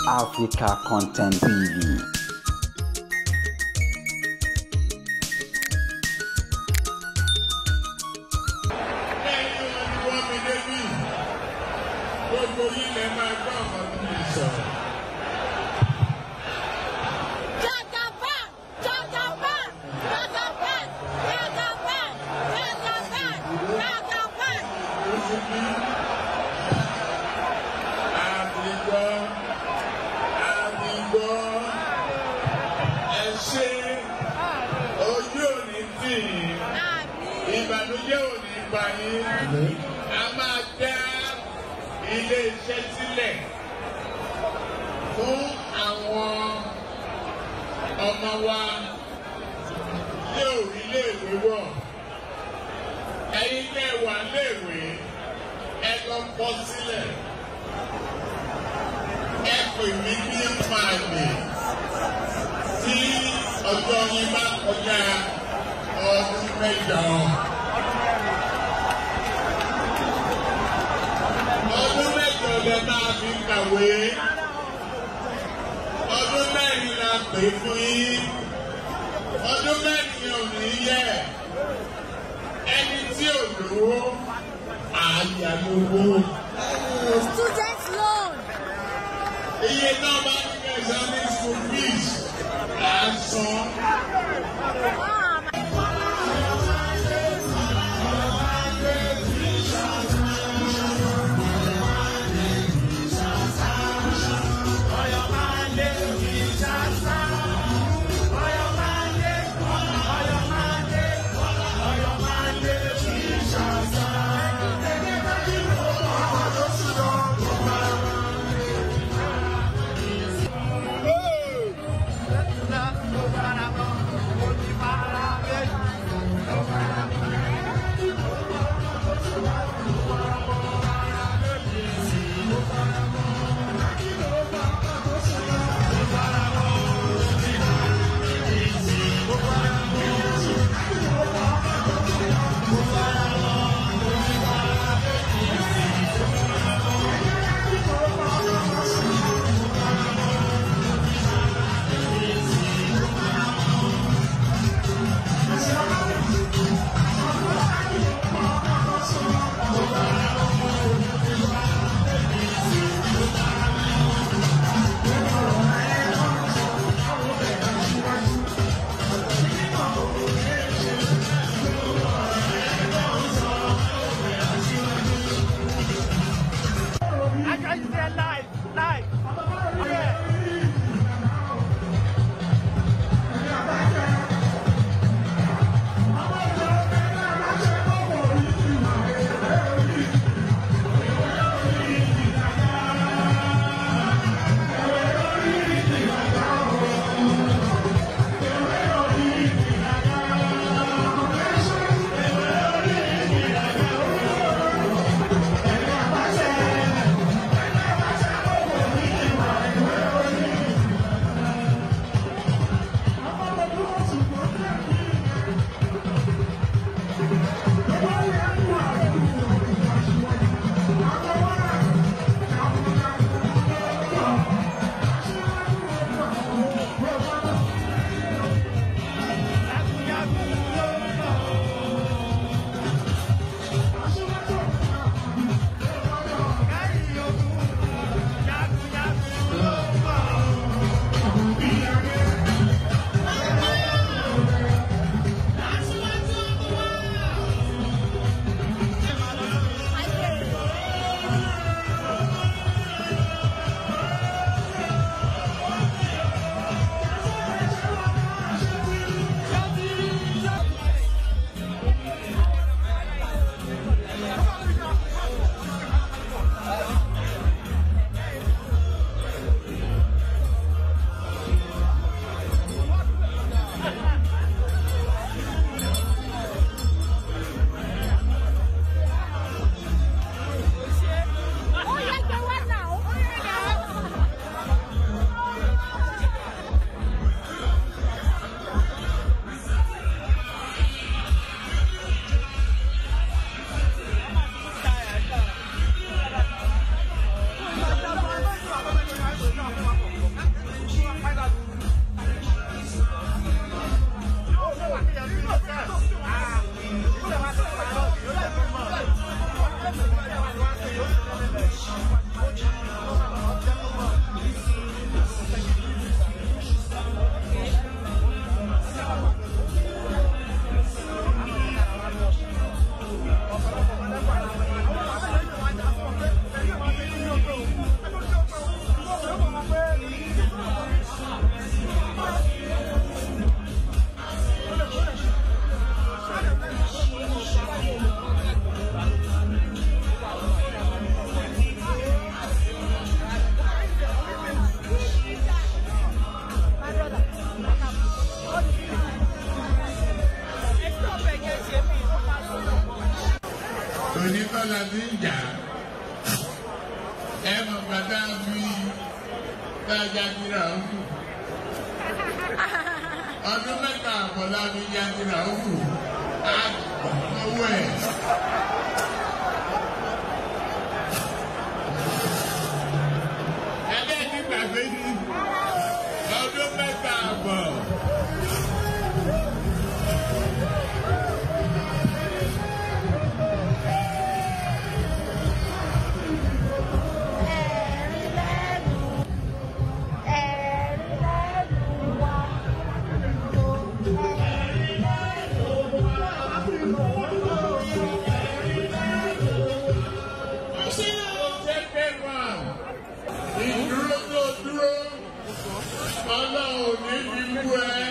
Africa Content TV. Ìbànújẹ́ ò ní bá yín. A máa dá ilé iṣẹ́ sílẹ̀ fún àwọn ọmọ wa tí ò rí léèwé wọ̀. Ẹ̀yin tẹ́ wà léèwé ẹ lọ kọ sílẹ̀. Ẹ pè mí ní màlè tí ọjọ́ yín bá kọjá ọdún mẹ́jọ. Ọdún mẹ́jọ lẹ máa fi kàwé. Ọdún mẹ́rin la pè fún yín. Ọdún mẹ́rin yẹn ò ní yẹ. Ẹni tí ò lówó àyà lówó. Student loan. Iye náà bá ní kẹsàn-án ní school fees à ń san. Oníkọ́lá ti ń jà ẹ mọ̀ bàtà fi tájà kíra òkú ọdún mẹ́ta àbọ̀lá mi yá kíra òkú owó ẹ̀. Ẹgbẹ́ ti gbàgbé ní ọdún mẹ́ta àbọ̀. Ìdúró tó dúró, Ọlọ́run ní fi mú ẹ,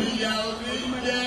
ìyà ò ní jẹ.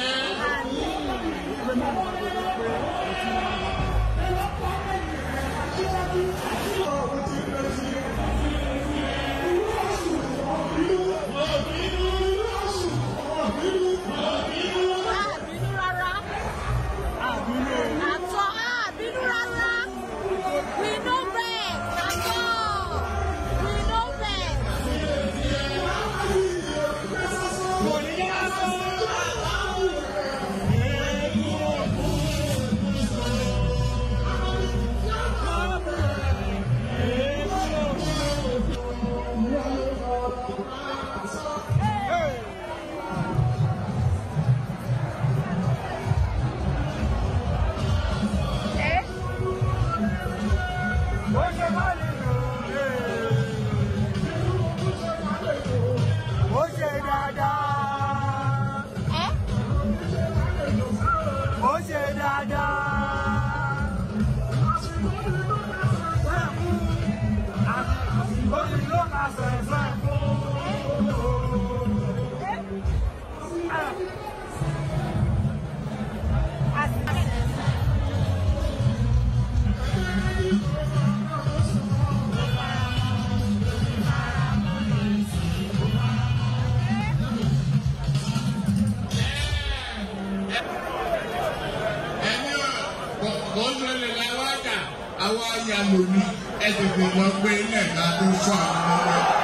Àwọn ayàlò ní ẹ̀dẹ̀gbẹ̀ lọ gbé ilẹ̀ ká tó fún àwọn ọmọ rẹ̀.